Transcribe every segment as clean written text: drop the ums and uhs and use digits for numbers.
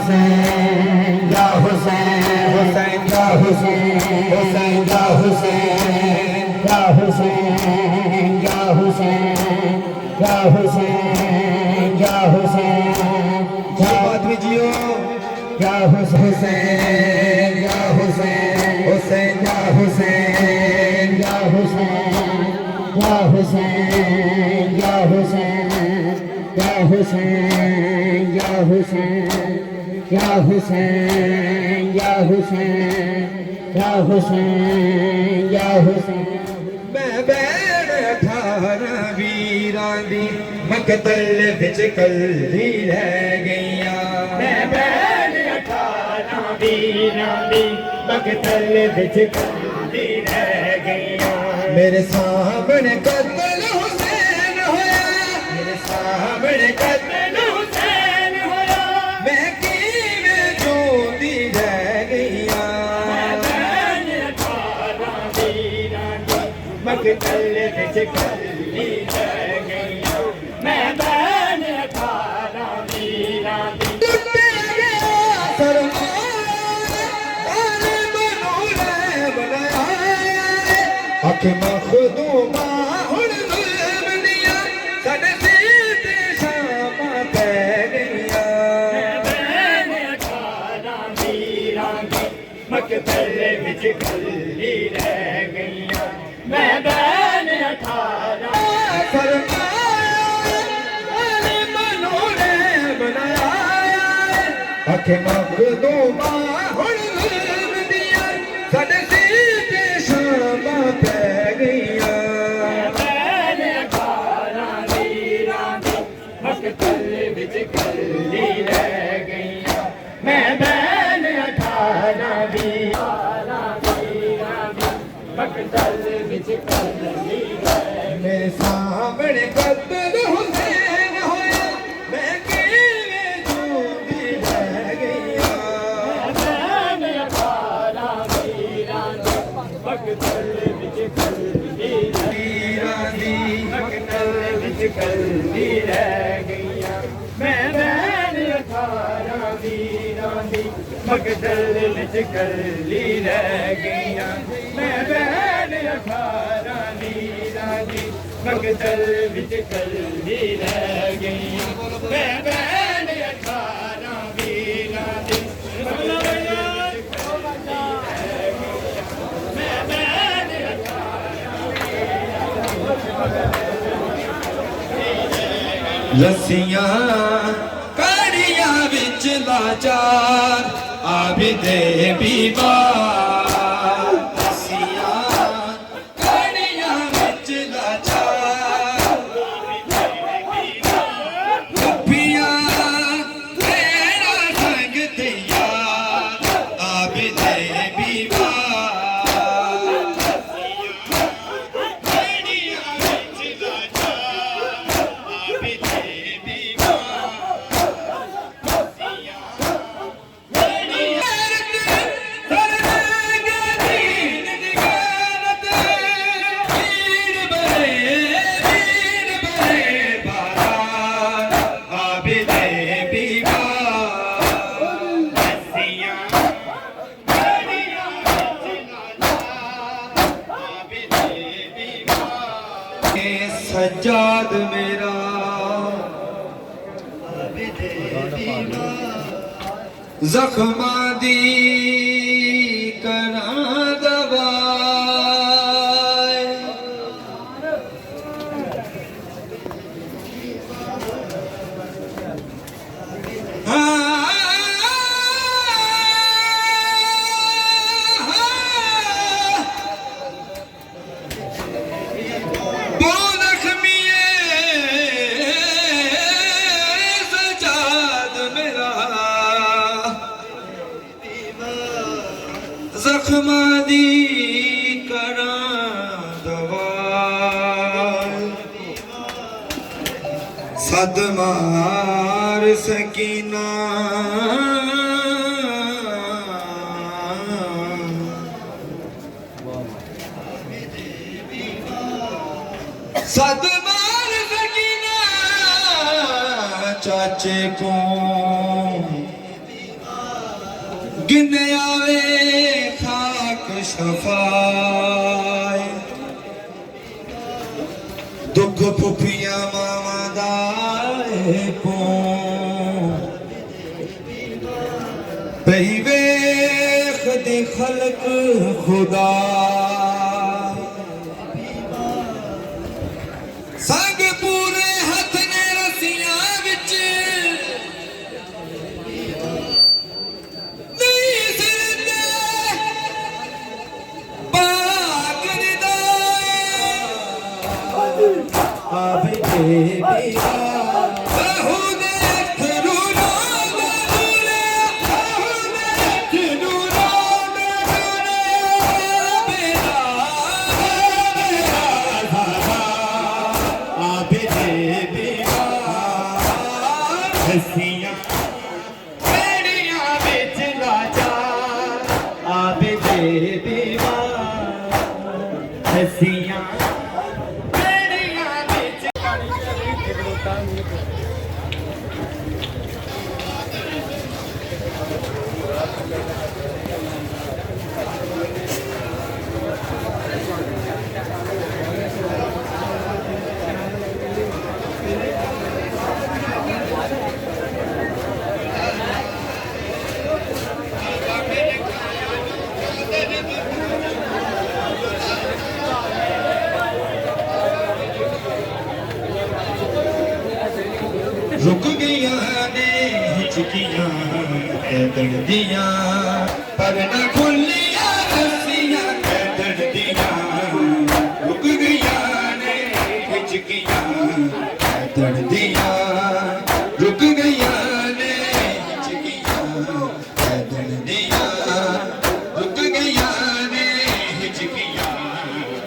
हुसैन या हुसैन हुसैन या हुसैन हुसैन या हुसैन या हुसैन या हुसैन या हुसैन या हुसैन या आदमी जियो या हुसैन या हुसैन हुसैन या हुसैन या हुसैन या हुसैन या हुसैन या हुसैन या हुसैन या हुसैन या हुसैन या हुसैन या हुसैन मैं बैठ 18 वीरां दी मकतल विच कल्ली रह गईया मैं बैठ 18 वीरां दी मकतल विच कल्ली रह गईया मेरे सामने कत्ल हुसैन होया मेरे सामने कत्ल हुसैन होया मैं किवें जोंदी रह गईया मैं बैठ 18 वीरां दी मकतल विच कल्ली रह गईया मैं बैठ 18 वीरां दी टुट गया सरमान आने बनूले बनाया अख मखदूमा हुण जुल्म दिया साडे सिर ते शामां पै गईया मैं बैठ 18 वीरां दी मकतल विच कल्ली रह गईया मैं बैठ 18 फरमाया मनूले बनाया अख मखदूमा हुण जुल्म दिया साडे सिर ते शामां पै गईया मैं बैठ 18 वीरां दी मकतल विच कल्ली रह गईया मैं बैठ 18 वीरां दी मकतल विच कल्ली मेरे सामने कत्ल हुसैन होया मैं किवें जोंदी रह गईया मैं 18 वीरां दी मकतल विच कल्ली वीरां दी मकतल विच कल्ली रह गईया मैं बैठ 18 वीरां दी मकतल विच कल्ली रह गईया मैं बैठ 18 वीरां दी मकतल विच कल्ली रह गईया मैं बैठ 18 वीरां दी लस्सियां कड़ियां विच लाचार आबिदे बीमार लस्सियां कड़ियां विच लाचार कुप्पियां तेरा संग तैयार आबिदे बीमार कड़ियां विच लाचार आबिदे सज्जाद मेरा जख्मां दी करां दवा जख्मां दी करां दवा सदमार सकीना सदमार सकीना चाचे को गिन आवे खाक शफाए दुख पुफिया मामा दाए पो पही वेख दी खलक खुदा संग पूरे हथ ने रसियां विच नहीं सिरते पाक निदाए आवे बेबीया हसियां बेड़ियां बिच लाजा आवे दे दीवार हसियां बेड़ियां बिच रुक गया ने हिचकियां कैदड़ दिया पर न खुलिया रस्सियां कैदड़ दिया रुक गया ने हिचकियां कैदड़ दिया रुक गया ने हिचकियां कैदड़ दिया रुक गया ने हिचकियां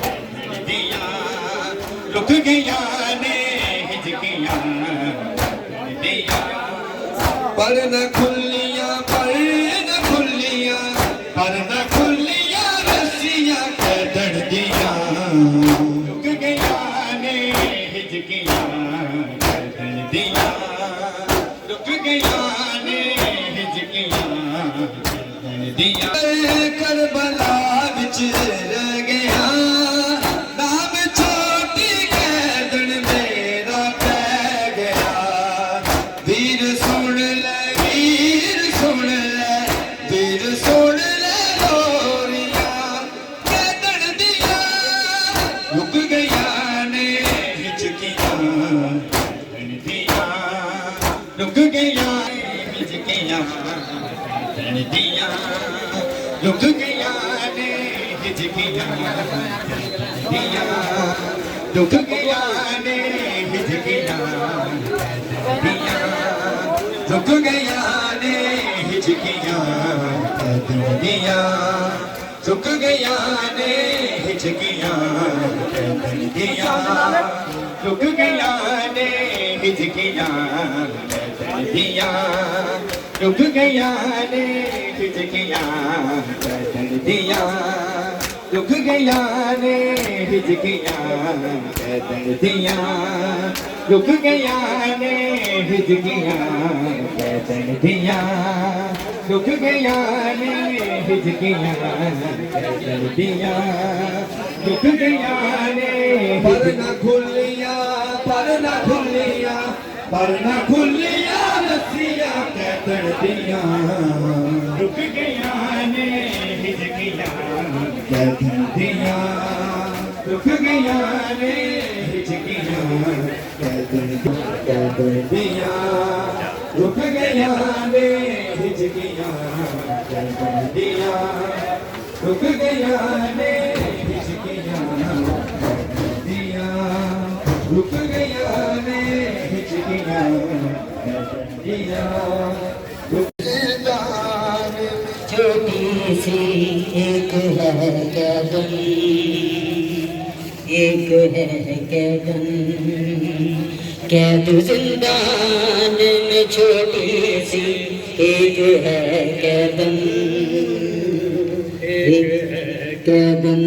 कैदड़ दिया रुक गया ने हिचकियां पर न खुलिया रस्सियां कैदड़ दिया रुक गया ने हिचकियां कैदड़ दिया रुक गया ने हिचकियां कैदड़ दिया करबला विच रह गया नाम छोटी कैदड़ मेरा पै गया वीर सुन ले वीर सुन ले वीर सुन ले लोरिया कैदड़ दिया रुक गया ने हिचकियां कैदड़ दिया रुक गया ने हिचकियां कैदड़ दिया रुक गया ने हिचकियां कैदड़ दिया रुक गया ने हिचकियां कैदड़ दिया रुक गया ने हिचकियां कैदड़ दिया रुक गया ने हिचकियां कैदड़ दिया रुक गया ने हिचकियां कैदड़ दिया रुक गया ने हिचकियां कैदड़ दिया रुक गया ने हिचकियां कैदड़ दिया रुक गया ने हिचकियां कैदड़ दिया रुक गया ने हिचकियां कैदड़ दिया रुक गया ने पर न खुलिया रस्सियां कैदड़ दिया रुक गया ने हिचकियां कैदड़ दिया रुक गया ने हिचकियां कैदड़ दिया रुक गया ने हिचकियां कैदड़ दिया रुक गया ने हिचकियां कैदड़ दिया रुक गया ने हिचकियां कैदड़ दिया छोटी सी एक है कैदन एक है कैदन कैद जिंदान में छोटी सी एक है कैदन एक है कैदन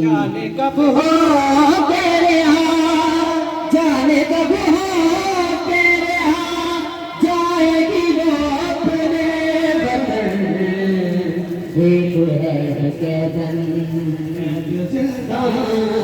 जाने कब हो तेरे यहाँ जाने कब हो तेरे यहाँ जाएगी वो अपने वतन के दिन मैं दिल से